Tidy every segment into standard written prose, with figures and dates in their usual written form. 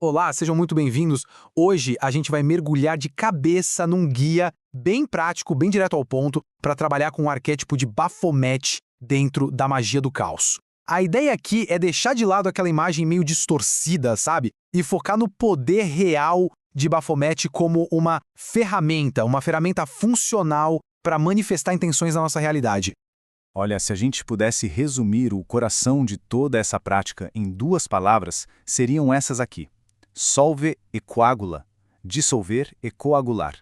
Olá, sejam muito bem-vindos. Hoje a gente vai mergulhar de cabeça num guia bem prático, bem direto ao ponto, para trabalhar com o arquétipo de Baphomet dentro da magia do caos. A ideia aqui é deixar de lado aquela imagem meio distorcida, sabe? E focar no poder real de Baphomet como uma ferramenta funcional para manifestar intenções na nossa realidade. Olha, se a gente pudesse resumir o coração de toda essa prática em duas palavras, seriam essas aqui: solve e coagula, dissolver e coagular.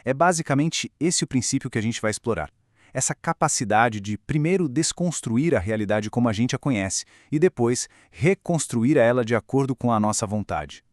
É basicamente esse o princípio que a gente vai explorar. Essa capacidade de primeiro desconstruir a realidade como a gente a conhece e depois reconstruir ela de acordo com a nossa vontade.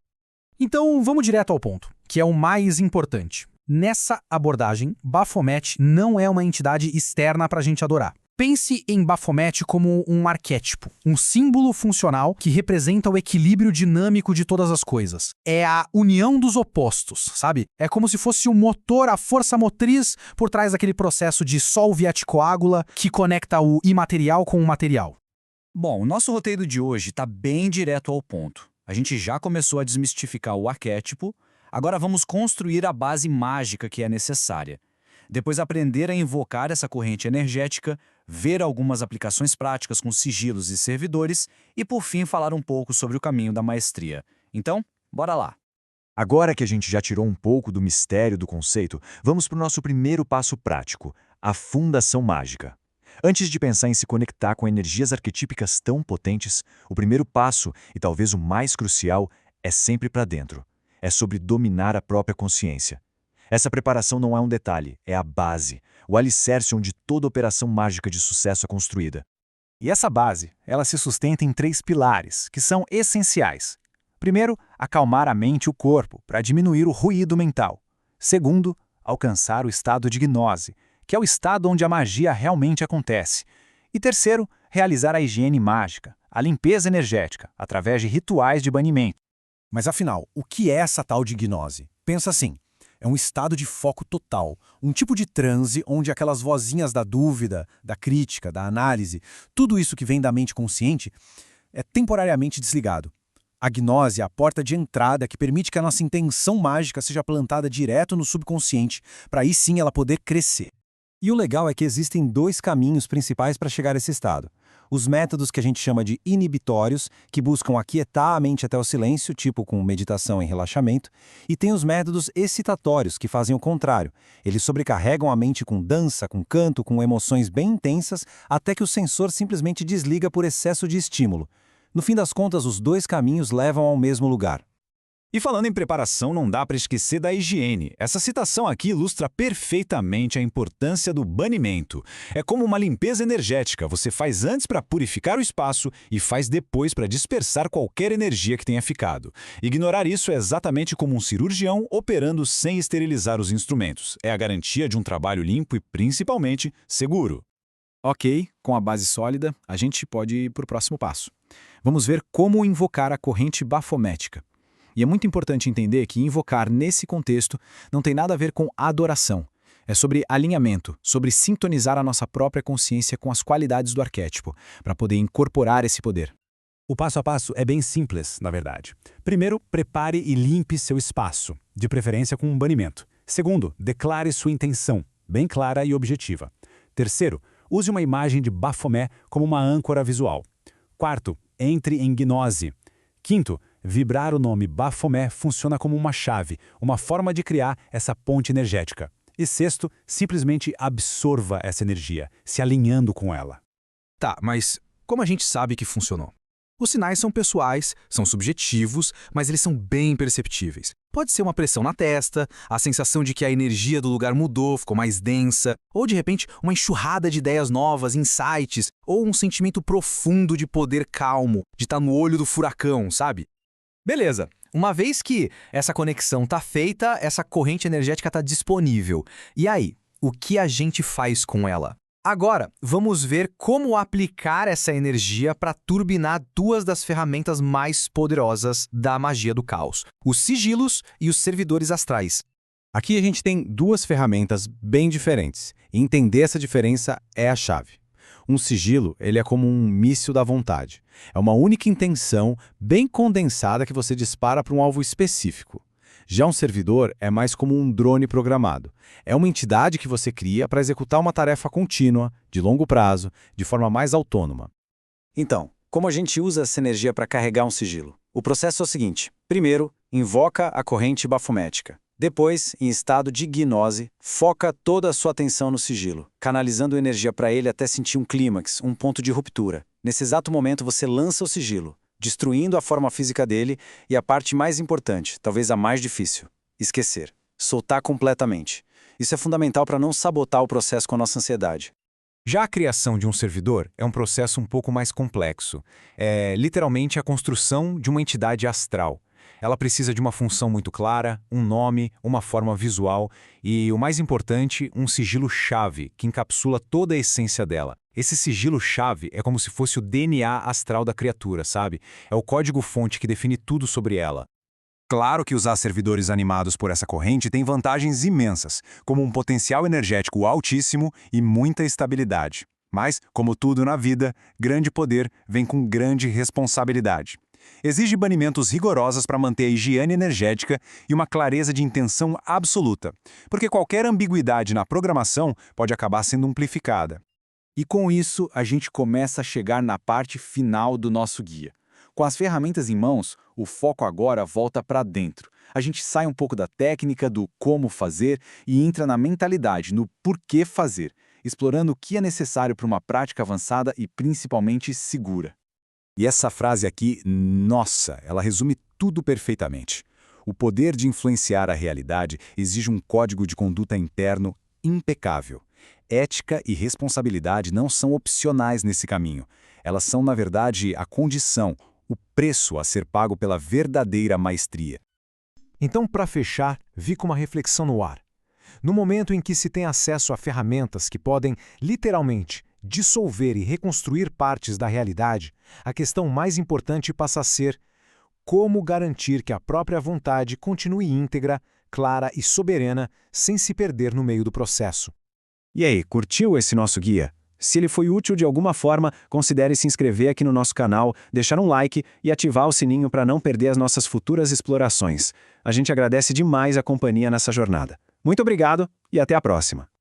Então, vamos direto ao ponto, que é o mais importante. Nessa abordagem, Baphomet não é uma entidade externa para a gente adorar. Pense em Baphomet como um arquétipo, um símbolo funcional que representa o equilíbrio dinâmico de todas as coisas. É a união dos opostos, sabe? É como se fosse o motor, a força motriz por trás daquele processo de solve et coagula que conecta o imaterial com o material. Bom, o nosso roteiro de hoje está bem direto ao ponto. A gente já começou a desmistificar o arquétipo, agora vamos construir a base mágica que é necessária. Depois aprender a invocar essa corrente energética, ver algumas aplicações práticas com sigilos e servidores e, por fim, falar um pouco sobre o caminho da maestria. Então, bora lá! Agora que a gente já tirou um pouco do mistério do conceito, vamos para o nosso primeiro passo prático, a fundação mágica. Antes de pensar em se conectar com energias arquetípicas tão potentes, o primeiro passo, e talvez o mais crucial, é sempre para dentro. É sobre dominar a própria consciência. Essa preparação não é um detalhe, é a base, o alicerce onde toda operação mágica de sucesso é construída. E essa base, ela se sustenta em três pilares, que são essenciais. Primeiro, acalmar a mente e o corpo, para diminuir o ruído mental. Segundo, alcançar o estado de gnose, que é o estado onde a magia realmente acontece. E terceiro, realizar a higiene mágica, a limpeza energética, através de rituais de banimento. Mas afinal, o que é essa tal de gnose? Pensa assim. É um estado de foco total, um tipo de transe onde aquelas vozinhas da dúvida, da crítica, da análise, tudo isso que vem da mente consciente, é temporariamente desligado. A gnose é a porta de entrada que permite que a nossa intenção mágica seja plantada direto no subconsciente, para aí sim ela poder crescer. E o legal é que existem dois caminhos principais para chegar a esse estado. Os métodos que a gente chama de inibitórios, que buscam aquietar a mente até o silêncio, tipo com meditação e relaxamento, e tem os métodos excitatórios, que fazem o contrário. Eles sobrecarregam a mente com dança, com canto, com emoções bem intensas, até que o sensor simplesmente desliga por excesso de estímulo. No fim das contas, os dois caminhos levam ao mesmo lugar. E falando em preparação, não dá para esquecer da higiene. Essa citação aqui ilustra perfeitamente a importância do banimento. É como uma limpeza energética, você faz antes para purificar o espaço e faz depois para dispersar qualquer energia que tenha ficado. Ignorar isso é exatamente como um cirurgião operando sem esterilizar os instrumentos. É a garantia de um trabalho limpo e, principalmente, seguro. Ok, com a base sólida, a gente pode ir para o próximo passo. Vamos ver como invocar a corrente bafomética. E é muito importante entender que invocar nesse contexto não tem nada a ver com adoração. É sobre alinhamento, sobre sintonizar a nossa própria consciência com as qualidades do arquétipo, para poder incorporar esse poder. O passo a passo é bem simples, na verdade. Primeiro, prepare e limpe seu espaço, de preferência com um banimento. Segundo, declare sua intenção, bem clara e objetiva. Terceiro, use uma imagem de Baphomet como uma âncora visual. Quarto, entre em gnose. Quinto, vibrar o nome Baphomet funciona como uma chave, uma forma de criar essa ponte energética. E sexto, simplesmente absorva essa energia, se alinhando com ela. Tá, mas como a gente sabe que funcionou? Os sinais são pessoais, são subjetivos, mas eles são bem perceptíveis. Pode ser uma pressão na testa, a sensação de que a energia do lugar mudou, ficou mais densa, ou de repente uma enxurrada de ideias novas, insights, ou um sentimento profundo de poder calmo, de estar no olho do furacão, sabe? Beleza, uma vez que essa conexão tá feita, essa corrente energética tá disponível. E aí, o que a gente faz com ela? Agora, vamos ver como aplicar essa energia para turbinar duas das ferramentas mais poderosas da magia do caos, os sigilos e os servidores astrais. Aqui a gente tem duas ferramentas bem diferentes, e entender essa diferença é a chave. Um sigilo, ele é como um míssil da vontade. É uma única intenção, bem condensada, que você dispara para um alvo específico. Já um servidor é mais como um drone programado. É uma entidade que você cria para executar uma tarefa contínua, de longo prazo, de forma mais autônoma. Então, como a gente usa essa energia para carregar um sigilo? O processo é o seguinte. Primeiro, invoca a corrente bafomética. Depois, em estado de gnose, foca toda a sua atenção no sigilo, canalizando energia para ele até sentir um clímax, um ponto de ruptura. Nesse exato momento, você lança o sigilo, destruindo a forma física dele e a parte mais importante, talvez a mais difícil, esquecer. Soltar completamente. Isso é fundamental para não sabotar o processo com a nossa ansiedade. Já a criação de um servidor é um processo um pouco mais complexo. É literalmente a construção de uma entidade astral. Ela precisa de uma função muito clara, um nome, uma forma visual e, o mais importante, um sigilo-chave que encapsula toda a essência dela. Esse sigilo-chave é como se fosse o DNA astral da criatura, sabe? É o código-fonte que define tudo sobre ela. Claro que usar servidores animados por essa corrente tem vantagens imensas, como um potencial energético altíssimo e muita estabilidade. Mas, como tudo na vida, grande poder vem com grande responsabilidade. Exige banimentos rigorosos para manter a higiene energética e uma clareza de intenção absoluta, porque qualquer ambiguidade na programação pode acabar sendo amplificada. E com isso, a gente começa a chegar na parte final do nosso guia. Com as ferramentas em mãos, o foco agora volta para dentro. A gente sai um pouco da técnica, do como fazer e entra na mentalidade, no porquê fazer, explorando o que é necessário para uma prática avançada e principalmente segura. E essa frase aqui, nossa, ela resume tudo perfeitamente. O poder de influenciar a realidade exige um código de conduta interno impecável. Ética e responsabilidade não são opcionais nesse caminho. Elas são, na verdade, a condição, o preço a ser pago pela verdadeira maestria. Então, para fechar, fica uma reflexão no ar. No momento em que se tem acesso a ferramentas que podem, literalmente, dissolver e reconstruir partes da realidade, a questão mais importante passa a ser como garantir que a própria vontade continue íntegra, clara e soberana, sem se perder no meio do processo. E aí, curtiu esse nosso guia? Se ele foi útil de alguma forma, considere se inscrever aqui no nosso canal, deixar um like e ativar o sininho para não perder as nossas futuras explorações. A gente agradece demais a companhia nessa jornada. Muito obrigado e até a próxima!